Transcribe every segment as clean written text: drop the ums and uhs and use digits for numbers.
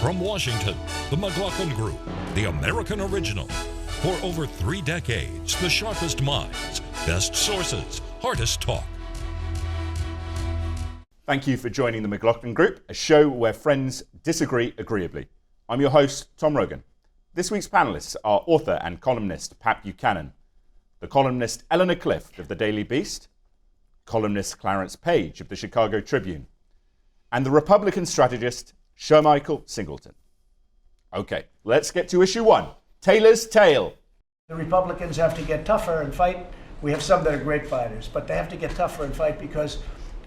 From Washington, the McLaughlin Group, the American original. For over 3 decades, the sharpest minds, best sources, hardest talk. Thank you for joining the McLaughlin Group, a show where friends disagree agreeably. I'm your host, Tom Rogan. This week's panelists are author and columnist Pat Buchanan, the columnist Eleanor Clift of the Daily Beast, columnist Clarence Page of the Chicago Tribune, and the Republican strategist Shermichael Singleton. Okay, let's get to issue 1, Taylor's Tale. The Republicans have to get tougher and fight. We have some that are great fighters, but they have to get tougher and fight because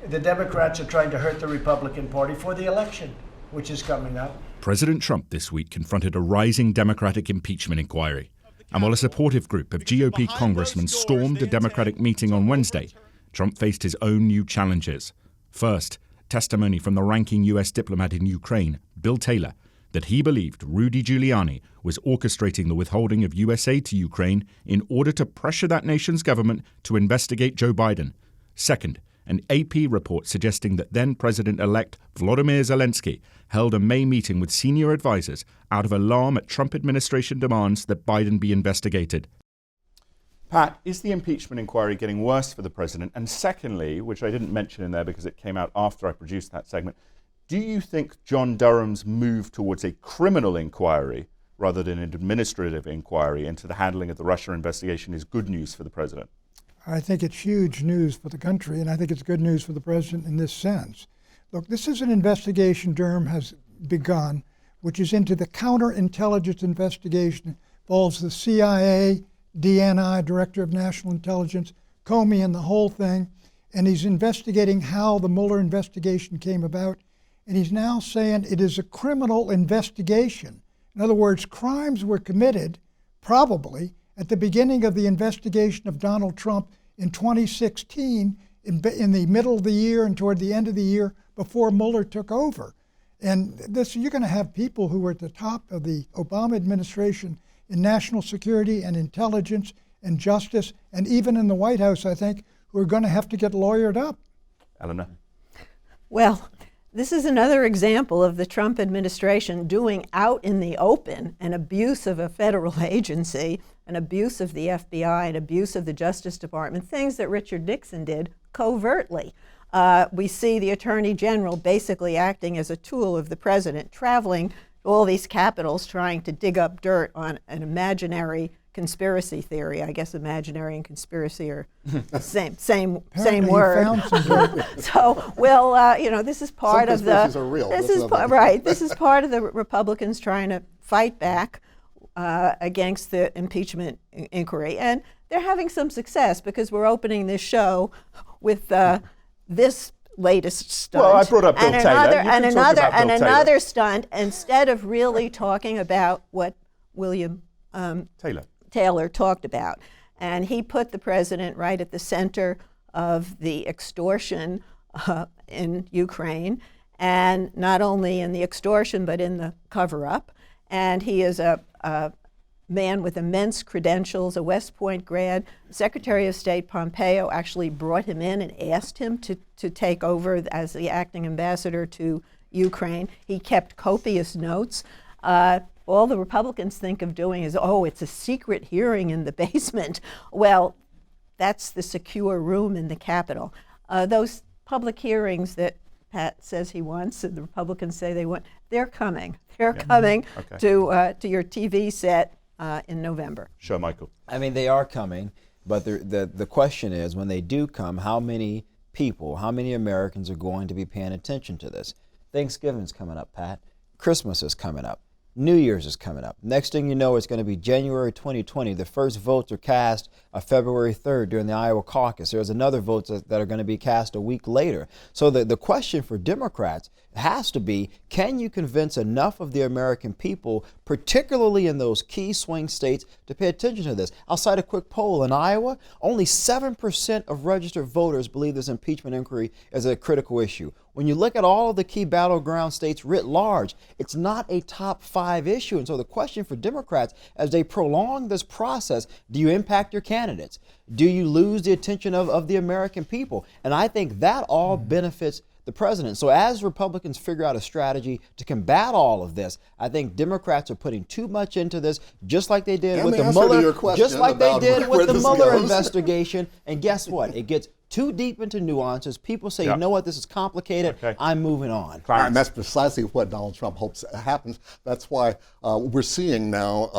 the Democrats are trying to hurt the Republican Party for the election, which is coming up. President Trump this week confronted a rising Democratic impeachment inquiry. And while a supportive group of GOP congressmen stormed a Democratic meeting on Wednesday, Trump faced his own new challenges. First, testimony from the ranking U.S. diplomat in Ukraine, Bill Taylor, that he believed Rudy Giuliani was orchestrating the withholding of U.S. aid to Ukraine in order to pressure that nation's government to investigate Joe Biden. Second, an AP report suggesting that then-President-elect Volodymyr Zelensky held a May meeting with senior advisors out of alarm at Trump administration demands that Biden be investigated. Pat, is the impeachment inquiry getting worse for the president? And secondly, which I didn't mention in there because it came out after I produced that segment, do you think John Durham's move towards a criminal inquiry rather than an administrative inquiry into the handling of the Russia investigation is good news for the president? I think it's huge news for the country, and I think it's good news for the president in this sense. Look, this is an investigation Durham has begun, which is into the counterintelligence investigation, involves the CIA, DNI, Director of National Intelligence, Comey, and the whole thing. And he's investigating how the Mueller investigation came about. And he's now saying it is a criminal investigation. In other words, crimes were committed, probably, at the beginning of the investigation of Donald Trump in 2016, in the middle of the year and toward the end of the year before Mueller took over. And this, you're going to have people who were at the top of the Obama administration in national security and intelligence and justice, and even in the White House, I think, who are going to have to get lawyered up. Eleanor? Well, this is another example of the Trump administration doing out in the open an abuse of a federal agency, an abuse of the FBI, an abuse of the Justice Department, things that Richard Nixon did covertly. We see the Attorney General basically acting as a tool of the president, traveling to all these capitals trying to dig up dirt on an imaginary conspiracy theory. I guess imaginary and conspiracy are same word. So, well, this is part of the. Are real. This is right. This is part of the Republicans trying to fight back against the impeachment inquiry, and they're having some success because we're opening this show with this latest stunt. Well, I brought up Bill Taylor. Another stunt. Instead of really talking about what William Taylor talked about. And he put the president right at the center of the extortion in Ukraine, and not only in the extortion, but in the cover-up. And he is a man with immense credentials, a West Point grad. Secretary of State Pompeo actually brought him in and asked him to take over as the acting ambassador to Ukraine. He kept copious notes. All the Republicans think of doing is, it's a secret hearing in the basement. Well, that's the secure room in the Capitol. Those public hearings that Pat says he wants and the Republicans say they want, they're coming. They're coming to your TV set in November. Sure, Michael. I mean, they are coming, but the question is, when they do come, how many people, how many Americans are going to be paying attention to this? Thanksgiving's coming up, Pat. Christmas is coming up. New Year's is coming up. Next thing you know, it's going to be January 2020. The first votes are cast February 3rd during the Iowa caucus. There's another votes that are going to be cast a week later. So the question for Democrats has to be, can you convince enough of the American people, particularly in those key swing states, to pay attention to this? I'll cite a quick poll. In Iowa, only 7% of registered voters believe this impeachment inquiry is a critical issue. When you look at all of the key battleground states writ large, it's not a top 5 issue. And so the question for Democrats, as they prolong this process, do you impact your candidates? Do you lose the attention of the American people? And I think that all benefits the president. So as Republicans figure out a strategy to combat all of this, I think Democrats are putting too much into this, just like they did with the Mueller investigation. And guess what? It gets too deep into nuances. People say, you know what, this is complicated. I'm moving on. And that's precisely what Donald Trump hopes happens. That's why we're seeing now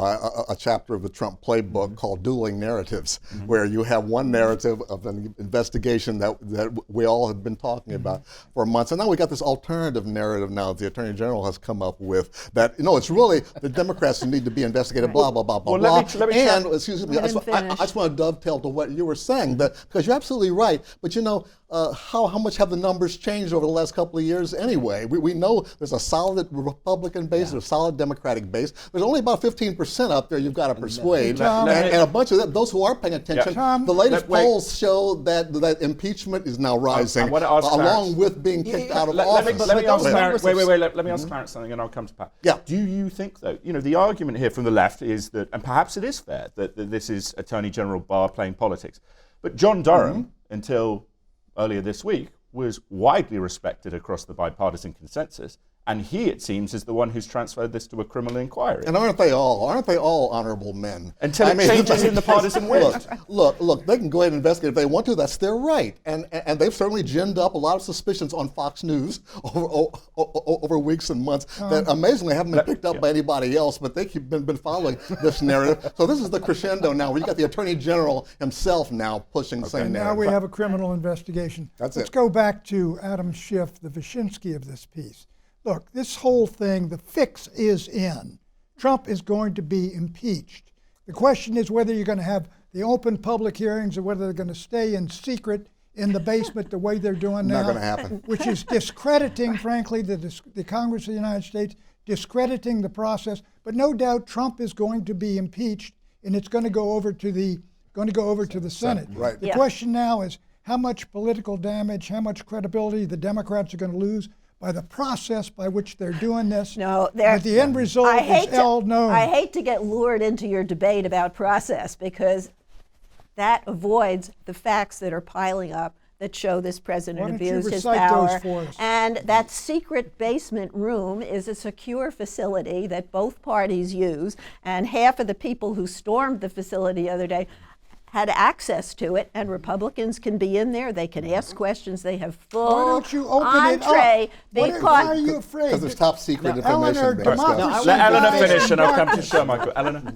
a chapter of the Trump playbook called Dueling Narratives, where you have one narrative of an investigation that we all have been talking about for months. And now we got this alternative narrative now that the Attorney General has come up with that, it's really the Democrats who need to be investigated, blah, blah, blah, blah, blah. And, excuse me, I just want to dovetail to what you were saying, because you're absolutely right. But how much have the numbers changed over the last couple of years anyway? We know there's a solid Republican base, there's a solid Democratic base. There's only about 15% up there you've got to persuade. And a bunch of those who are paying attention, the latest polls show that impeachment is now rising, along with being kicked out of office. Let me ask Clarence, let me ask Clarence something and I'll come to Pat. Yeah. Do you think, though, the argument here from the left is that, and perhaps it is fair, that this is Attorney General Barr playing politics, but John Durham, until earlier this week, was widely respected across the bipartisan consensus, and he, it seems, is the one who's transferred this to a criminal inquiry. And aren't they all honorable men? Until it changes in the partisan wind. Look, they can go ahead and investigate if they want to. That's their right. And they've certainly ginned up a lot of suspicions on Fox News over weeks and months that amazingly haven't been picked up by anybody else, but they keep been following this narrative. So this is the crescendo now, where you got the Attorney General himself now pushing the same narrative. Now we have a criminal investigation. Let's go back to Adam Schiff, the Wyszynski of this piece. Look, this whole thing, the fix is in. Trump is going to be impeached. The question is whether you're going to have the open public hearings or whether they're going to stay in secret in the basement the way they're doing now. Not going to happen. Which is discrediting, frankly, the Congress of the United States, discrediting the process. But no doubt Trump is going to be impeached, and it's going to go over to the Senate. Right. The question now is how much political damage, how much credibility the Democrats are going to lose by the process by which they're doing this. No, but the end result is all known. I hate to get lured into your debate about process, because that avoids the facts that are piling up that show this president abused his power. And that secret basement room is a secure facility that both parties use, and half of the people who stormed the facility the other day had access to it, and Republicans can be in there. They can ask questions. They have full Why don't you open entree. It up? Why are you afraid? Because it's top secret information. Let Eleanor finish, and I'll come to Shermichael. Eleanor,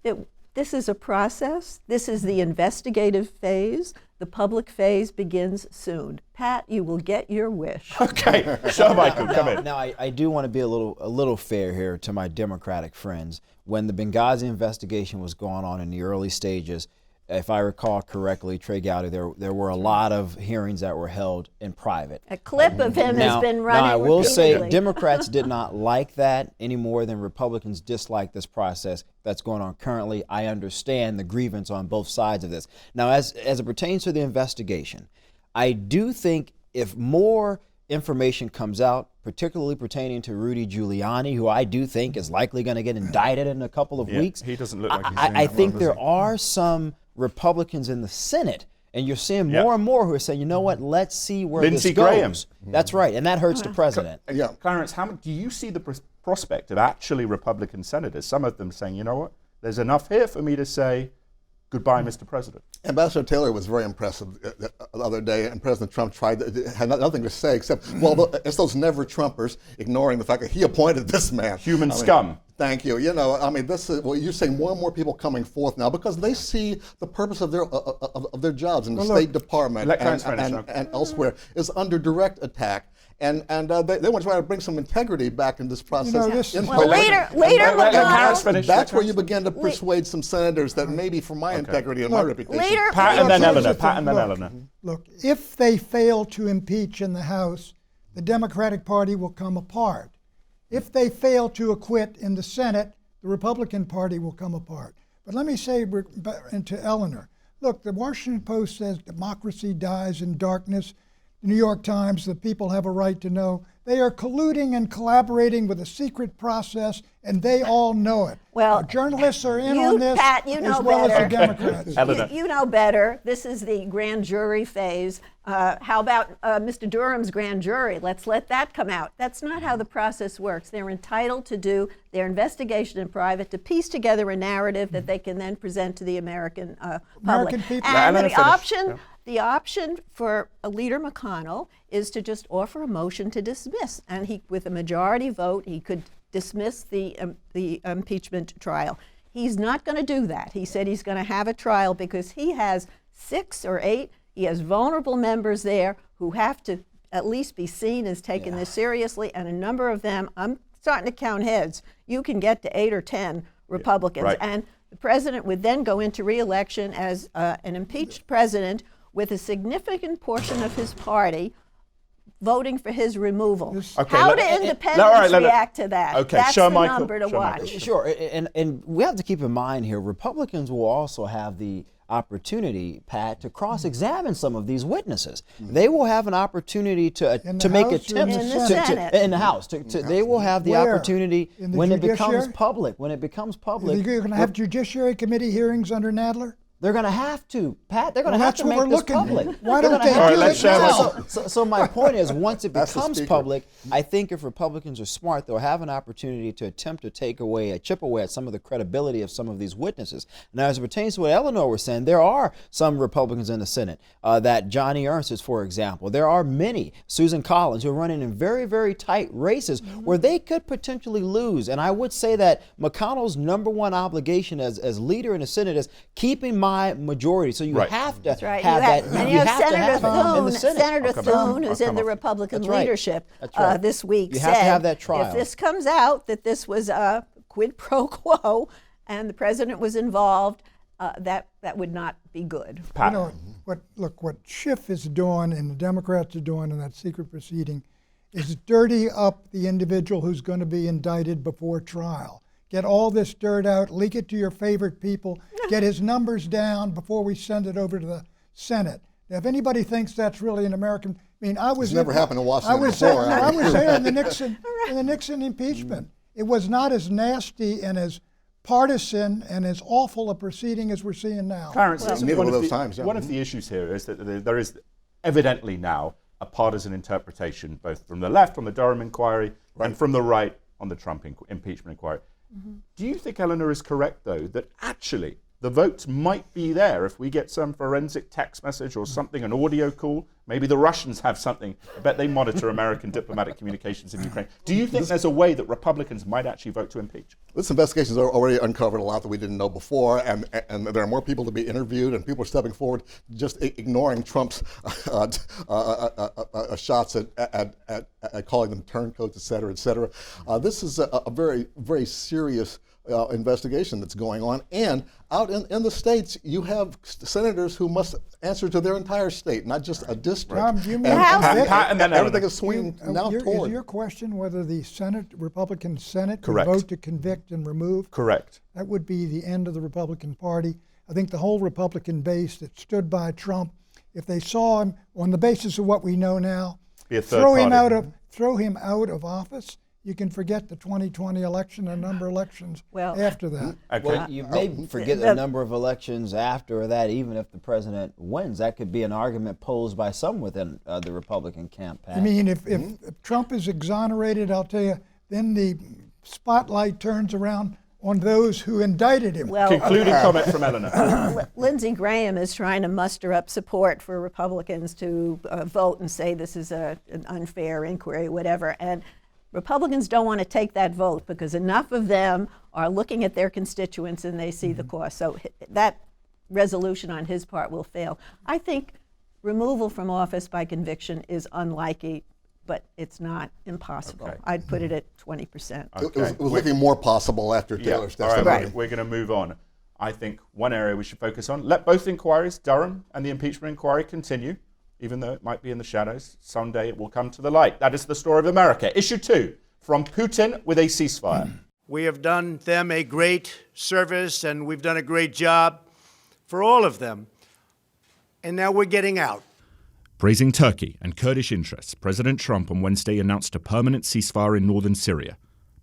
finish. This is a process. This is the investigative phase. The public phase begins soon. Pat, you will get your wish. Okay, Shermichael, come in. Now, I do want to be a little fair here to my Democratic friends. When the Benghazi investigation was going on in the early stages, if I recall correctly, Trey Gowdy, there were a lot of hearings that were held in private. A clip of him has been running. Now, I will say repeatedly. Democrats did not like that any more than Republicans dislike this process that's going on currently. I understand the grievance on both sides of this. Now, as it pertains to the investigation, I do think if more information comes out, particularly pertaining to Rudy Giuliani, who I do think is likely going to get indicted in a couple of weeks. He doesn't look like he's I think there are some Republicans in the Senate, and you're seeing more and more who are saying, you know what, let's see where Lindsey this goes. Graham. That's right, and that hurts the president. Clarence, do you see the prospect of actually Republican senators, some of them saying, you know what, there's enough here for me to say, goodbye, Mr. President? Ambassador Taylor was very impressive the other day, and President Trump had nothing to say except, well, it's those never-Trumpers ignoring the fact that he appointed this man. Human scum. Thank you. This is, you're saying more and more people coming forth now because they see the purpose of their jobs in the State Department and elsewhere is under direct attack. And they want to try to bring some integrity back in this process. That's where you begin to persuade some senators that maybe for my integrity and my reputation. Pat and then Eleanor. Look, if they fail to impeach in the House, the Democratic Party will come apart. If they fail to acquit in the Senate, the Republican Party will come apart. But let me say to Eleanor, look, the Washington Post says democracy dies in darkness. the New York Times, the people have a right to know. They are colluding and collaborating with a secret process, and they all know it. Well, journalists are in on this, Pat, you know as well better. as the Democrats. You know better. This is the grand jury phase. How about Mr. Durham's grand jury? Let's let that come out. That's not how the process works. They're entitled to do their investigation in private, to piece together a narrative that they can then present to the American public. American people. And Yeah, the option for Leader McConnell is to just offer a motion to dismiss, and he, with a majority vote, he could dismiss the impeachment trial. He's not going to do that. He said he's going to have a trial because he has 6 or 8. He has vulnerable members there who have to at least be seen as taking this seriously, and a number of them, I'm starting to count heads, you can get to 8 or 10 Republicans. Right. And the president would then go into re-election as an impeached president with a significant portion of his party voting for his removal. Okay, How do independents react to that? Okay, That's show the Michael, number to show watch. Michael. Sure, and we have to keep in mind here, Republicans will also have the opportunity, Pat, to cross-examine some of these witnesses. They will have an opportunity to make attempts in the House. They will have the opportunity when it becomes public. When it becomes public, You're going to have Judiciary Committee hearings under Nadler? they're going to have to, Pat. They're going to have to make this public. Why don't they do it now? So my point is, once it becomes public, I think if Republicans are smart, they'll have an opportunity to attempt to chip away at some of the credibility of some of these witnesses. Now, as it pertains to what Eleanor was saying, there are some Republicans in the Senate, that Johnny Ernst is, for example. There are many, Susan Collins, who are running in very, very tight races where they could potentially lose. And I would say that McConnell's number one obligation as leader in the Senate is keeping my majority. So you have to have that. And you have Senator Thune, in the Senate. Senator Thune, who's in the Republican leadership this week, you said have to have that trial. If this comes out that this was a quid pro quo and the president was involved, that would not be good. You know, what Schiff is doing and the Democrats are doing in that secret proceeding is dirty up the individual who's going to be indicted before trial. Get all this dirt out, leak it to your favorite people, get his numbers down before we send it over to the Senate. Now, if anybody thinks that's really an American, I mean, It's never happened in Washington before. I was there in the Nixon impeachment. It was not as nasty and as partisan and as awful a proceeding as we're seeing now. Clarence, neither of those times. One of the issues here is that there is evidently now a partisan interpretation, both from the left on the Durham inquiry and from the right on the Trump impeachment inquiry. Do you think Eleanor is correct, though, that actually the votes might be there if we get some forensic text message or something, an audio call? Maybe the Russians have something. I bet they monitor American diplomatic communications in Ukraine. Do you think there's a way that Republicans might actually vote to impeach? This investigation has already uncovered a lot that we didn't know before, and there are more people to be interviewed, and people are stepping forward, just ignoring Trump's shots at calling them turncoats, et cetera, et cetera. This is a very, very serious investigation that's going on, and out in the states, you have senators who must answer to their entire state, not just a district. Tom, do you mean and everything is swinging now toward. Is your question whether the Republican Senate could Correct. vote to convict and remove? Correct. That would be the end of the Republican Party. I think the whole Republican base that stood by Trump, if they saw him on the basis of what we know now, throw him out of office, you can forget the 2020 election and a number of elections after that. Okay. Well, you may forget a number of elections after that, even if the president wins. That could be an argument posed by some within the Republican camp, Pat. I mean, if Trump is exonerated, I'll tell you, then the spotlight turns around on those who indicted him. Well, Concluding comment from Eleanor. Lindsey Graham is trying to muster up support for Republicans to vote and say this is an unfair inquiry, whatever. And Republicans don't want to take that vote because enough of them are looking at their constituents and they see the cost. So that resolution on his part will fail. I think removal from office by conviction is unlikely, but it's not impossible. Okay. I'd put it at 20%. Okay. It was looking more possible after Taylor's testimony. Right, we're going to move on. I think one area we should focus on, let both inquiries, Durham and the impeachment inquiry, continue. Even though it might be in the shadows, someday it will come to the light. That is the story of America. Issue 2, from Putin with a ceasefire. We have done them a great service, and we've done a great job for all of them. And now we're getting out. Praising Turkey and Kurdish interests, President Trump on Wednesday announced a permanent ceasefire in northern Syria.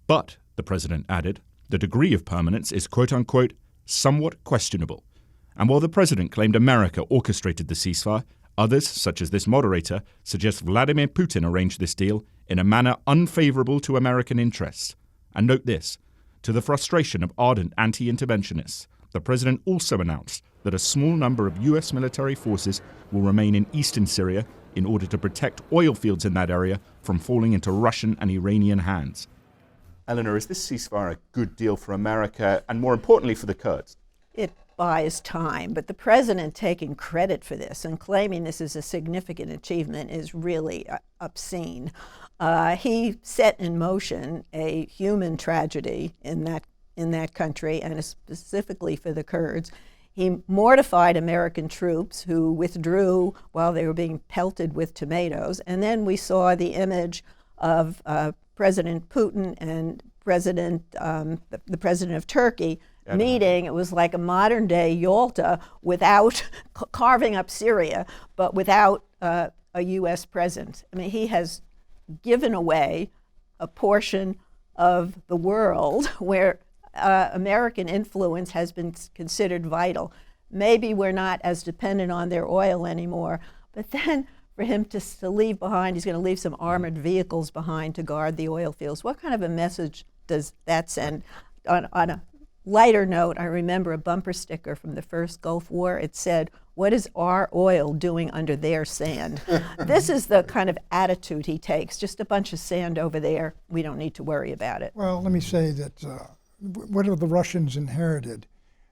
But, the president added, the degree of permanence is quote-unquote somewhat questionable. And while the president claimed America orchestrated the ceasefire, others, such as this moderator, suggest Vladimir Putin arranged this deal in a manner unfavorable to American interests. And note this, to the frustration of ardent anti-interventionists, the president also announced that a small number of U.S. military forces will remain in eastern Syria in order to protect oil fields in that area from falling into Russian and Iranian hands. Eleanor, is this ceasefire a good deal for America and, more importantly, for the Kurds? It buys time, but the president taking credit for this and claiming this is a significant achievement is really obscene. He set in motion a human tragedy in that country, and specifically for the Kurds. He mortified American troops who withdrew while they were being pelted with tomatoes. And then we saw the image of President Putin and the president of Turkey meeting. It was like a modern day Yalta without carving up Syria, but without a U.S. presence. I mean, he has given away a portion of the world where American influence has been considered vital. Maybe we're not as dependent on their oil anymore, but then for him to leave behind, he's going to leave some armored vehicles behind to guard the oil fields. What kind of a message does that send? On a lighter note, I remember a bumper sticker from the first Gulf War. It said, "What is our oil doing under their sand?" This is the kind of attitude he takes. Just a bunch of sand over there. We don't need to worry about it. Well, let me say that what have the Russians inherited?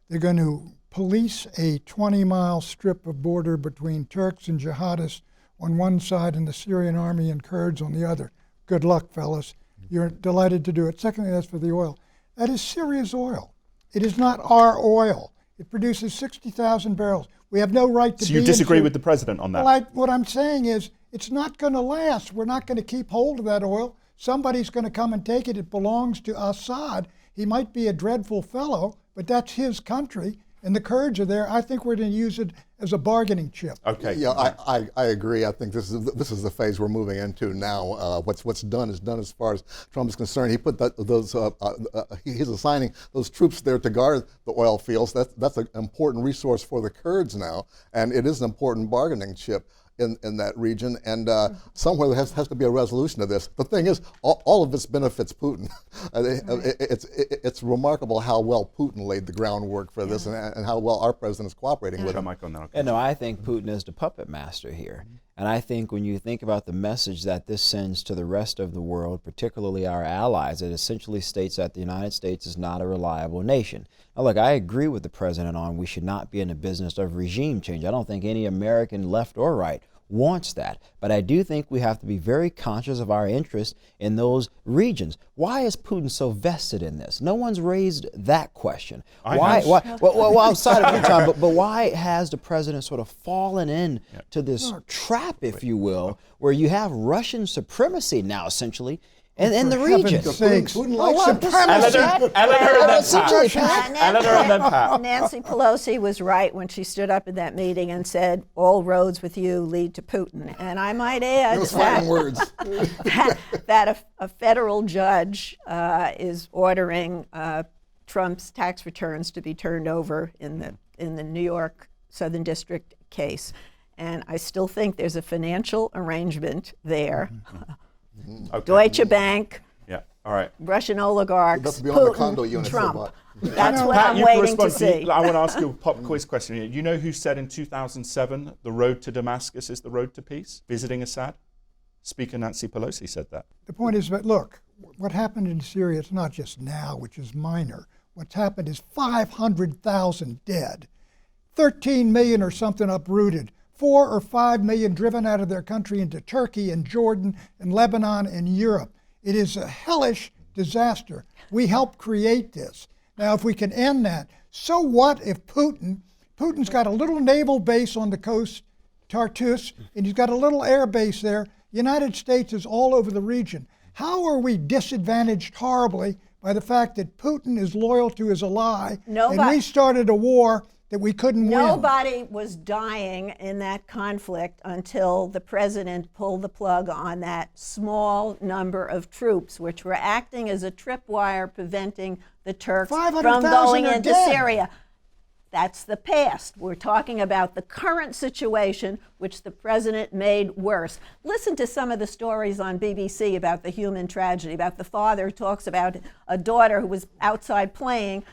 They're going to police a 20-mile strip of border between Turks and jihadists on one side and the Syrian army and Kurds on the other. Good luck, fellas. You're delighted to do it. Secondly, that's for the oil. That is Syria's oil. It is not our oil. It produces 60,000 barrels. We have no right to be. So you disagree with the president on that? Well, what I'm saying is it's not going to last. We're not going to keep hold of that oil. Somebody's going to come and take it. It belongs to Assad. He might be a dreadful fellow, but that's his country, and the Kurds are there. I think we're going to use it as a bargaining chip. Okay. Yeah, I agree. I think this is the phase we're moving into now. What's done is done as far as Trump is concerned. He put he's assigning those troops there to guard the oil fields. That's an important resource for the Kurds now, and it is an important bargaining chip in that region, and somewhere there has to be a resolution to this. The thing is, all of this benefits Putin. It's remarkable how well Putin laid the groundwork for this, and how well our president is cooperating with him. And no, I think Putin is the puppet master here. And I think when you think about the message that this sends to the rest of the world, particularly our allies, it essentially states that the United States is not a reliable nation. Now, look, I agree with the president on we should not be in the business of regime change. I don't think any American, left or right, wants that. But I do think we have to be very conscious of our interest in those regions. Why is Putin so vested in this? No one's raised that question. Well, outside of your time, but why has the president sort of fallen in to this trap, if you will, where you have Russian supremacy now, essentially, in the region? Putin likes supremacy. Nancy Pelosi was right when she stood up in that meeting and said, "All roads with you lead to Putin." And I might add that a federal judge is ordering Trump's tax returns to be turned over in the New York Southern District case. And I still think there's a financial arrangement there. Okay. Deutsche Bank, all right. Russian oligarchs, Putin, Trump. That's what Pat, I'm waiting to see. I want to ask you a pop quiz question here. You know who said in 2007 the road to Damascus is the road to peace? Visiting Assad? Speaker Nancy Pelosi said that. The point is that, look, what happened in Syria, it's not just now, which is minor. What's happened is 500,000 dead, 13 million or something uprooted, 4 or 5 million driven out of their country into Turkey and Jordan and Lebanon and Europe. It is a hellish disaster. We helped create this. Now, if we can end that, so what if Putin's got a little naval base on the coast, Tartus, and he's got a little air base there. United States is all over the region. How are we disadvantaged horribly by the fact that Putin is loyal to his ally, and we started a war that we couldn't win. Nobody was dying in that conflict until the president pulled the plug on that small number of troops, which were acting as a tripwire preventing the Turks from 500,000 going are into dead. Syria. That's the past. We're talking about the current situation, which the president made worse. Listen to some of the stories on BBC about the human tragedy, about the father who talks about a daughter who was outside playing.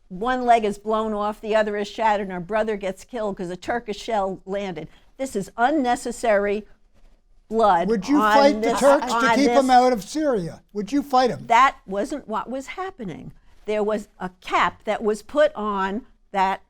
One leg is blown off, the other is shattered, and her brother gets killed because a Turkish shell landed. This is unnecessary blood. Would you fight the Turks to keep them out of Syria? Would you fight them? That wasn't what was happening. There was a cap that was put on that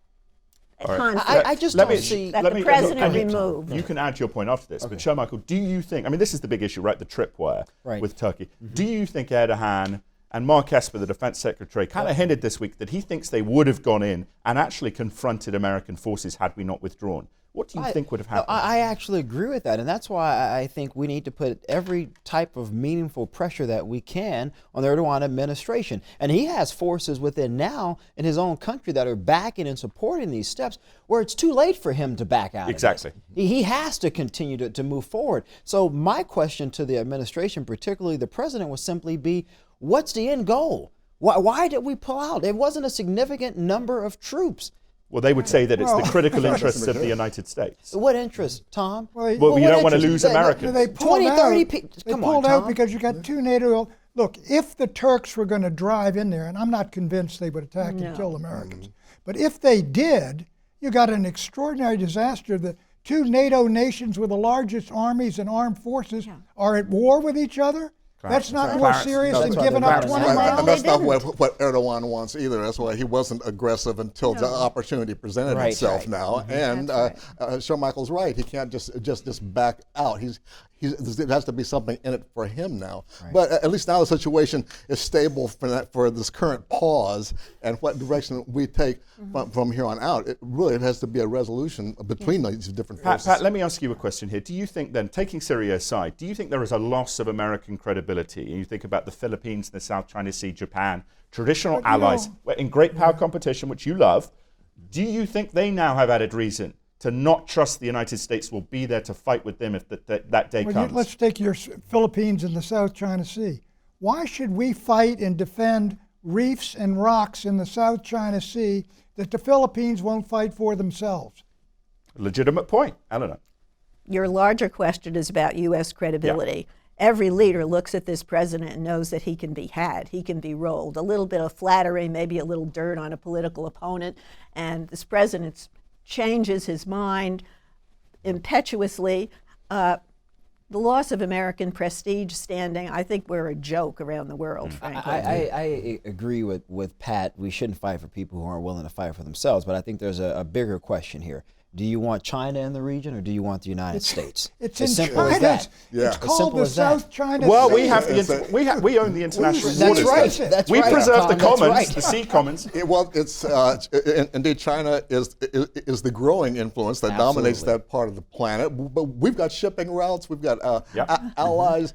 conflict. I just don't see that the president removed. You can add your point after this, but Michael, do you think, I mean, this is the big issue, right, the tripwire with Turkey. Do you think Erdogan and Mark Esper, the defense secretary, kind of hinted this week that he thinks they would have gone in and actually confronted American forces had we not withdrawn? What do you think would have happened? I actually agree with that, and that's why I think we need to put every type of meaningful pressure that we can on the Erdogan administration. And he has forces within now in his own country that are backing and supporting these steps where it's too late for him to back out. Exactly. He has to continue to move forward. So my question to the administration, particularly the president, would simply be, what's the end goal? Why did we pull out? It wasn't a significant number of troops. Well, they would say that it's the critical interests of the United States. What interest, Tom? Well, you don't want to lose Americans. They pulled 20, 30 people. They Come pulled on, out Tom. because you got two NATO. Look, if the Turks were going to drive in there, and I'm not convinced they would attack and kill Americans, but if they did, you got an extraordinary disaster. The two NATO nations with the largest armies and armed forces are at war with each other. That's not more serious than giving up 20 miles. And that's not what Erdogan wants either. That's why he wasn't aggressive until the opportunity presented itself now. And Michael's right. He can't just back out. There has to be something in it for him now. But at least now the situation is stable for this current pause, and what direction we take from here on out. It really has to be a resolution between these different forces. Pat, let me ask you a question here. Do you think then, taking Syria aside, do you think there is a loss of American credibility? And you think about the Philippines, the South China Sea, Japan, traditional allies in great power competition, which you love. Do you think they now have added reason to not trust the United States will be there to fight with them if that day comes? Let's take your Philippines and the South China Sea. Why should we fight and defend reefs and rocks in the South China Sea that the Philippines won't fight for themselves? Legitimate point. Eleanor. Your larger question is about U.S. credibility. Every leader looks at this president and knows that he can be had, he can be rolled. A little bit of flattery, maybe a little dirt on a political opponent, and this president changes his mind impetuously. The loss of American prestige standing, I think we're a joke around the world, frankly. I agree with Pat. We shouldn't fight for people who aren't willing to fight for themselves, but I think there's a bigger question here. Do you want China in the region, or do you want the United States? It's as in simple as China. that. It's called the South China Well, Sea. we have we own the international waters. That's right. That's we right, preserve the Tom, that's commons, right. the sea commons. It's indeed China is the growing influence that dominates that part of the planet. But we've got shipping routes, we've got allies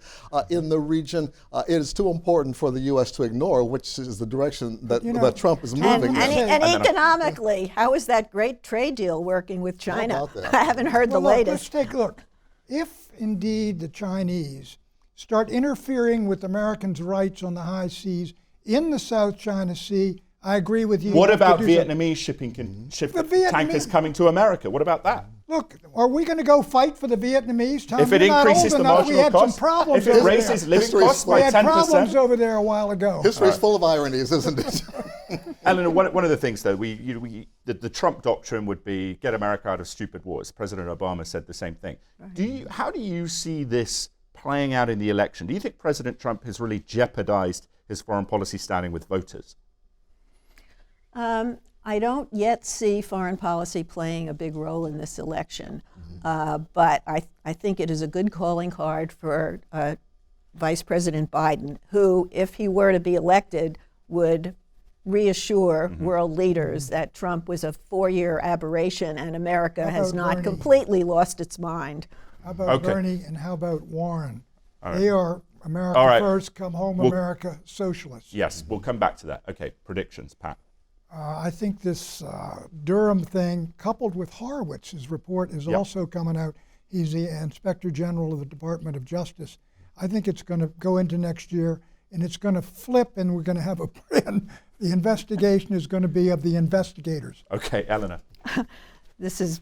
in the region. It is too important for the U.S. to ignore, which is the direction that Trump is moving. And economically, how is that great trade deal working with China? How about that? I haven't heard the Let's latest. take a look. If indeed the Chinese start interfering with Americans' rights on the high seas in the South China Sea, I agree with you. What about Vietnamese shipping tankers coming to America? What about that? Look, are we going to go fight for the Vietnamese? Tom, If it you're not increases old the enough. We marginal had cost, some problems if it over raises there. living costs by We had 10%. problems over there a while ago. History is full of ironies, isn't it? Eleanor, one of the things, though, the Trump doctrine would be get America out of stupid wars. President Obama said the same thing. How do you see this playing out in the election? Do you think President Trump has really jeopardized his foreign policy standing with voters? I don't yet see foreign policy playing a big role in this election, but I think it is a good calling card for Vice President Biden, who, if he were to be elected, would reassure world leaders that Trump was a 4-year aberration and America has not completely lost its mind. How about Bernie and how about Warren? They are America first, come home America socialists. Yes, we'll come back to that. Okay, predictions, Pat. I think this Durham thing, coupled with Horowitz's report, is also coming out. He's the Inspector General of the Department of Justice. I think it's going to go into next year, and it's going to flip, and we're going to have the investigation is going to be of the investigators. Okay, Eleanor. This is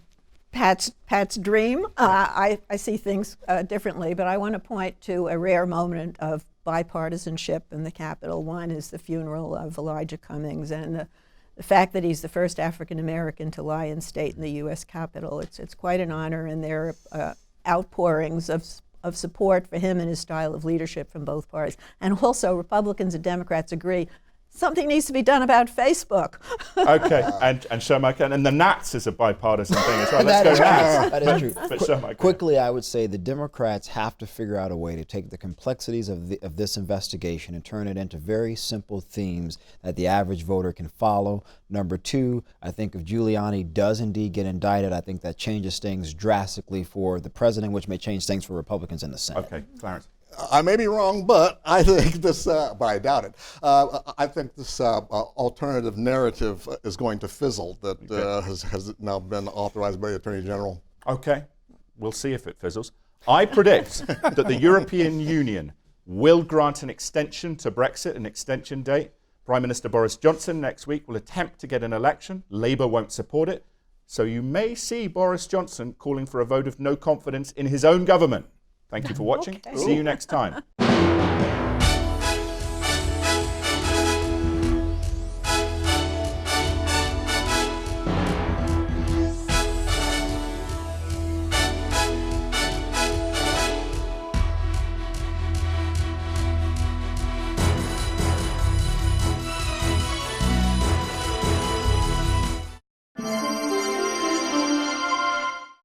Pat's dream. I see things differently, but I want to point to a rare moment of bipartisanship in the Capitol. One is the funeral of Elijah Cummings, and the fact that he's the first African American to lie in state in the U.S. Capitol. It's quite an honor, and there are outpourings of support for him and his style of leadership from both parties. And also, Republicans and Democrats agree something needs to be done about Facebook. Okay, and show my and the Nats is a bipartisan thing as well. Let's go Nats. That is true. But show my Quickly, I would say the Democrats have to figure out a way to take the complexities of this investigation and turn it into very simple themes that the average voter can follow. Number two, I think if Giuliani does indeed get indicted, I think that changes things drastically for the president, which may change things for Republicans in the Senate. Okay, Clarence. I may be wrong, but I think this, but I doubt it. I think this alternative narrative is going to fizzle that has now been authorized by the Attorney General. Okay, we'll see if it fizzles. I predict that the European Union will grant an extension to Brexit, an extension date. Prime Minister Boris Johnson next week will attempt to get an election. Labour won't support it. So you may see Boris Johnson calling for a vote of no confidence in his own government. Thank you for watching. Okay. See you next time.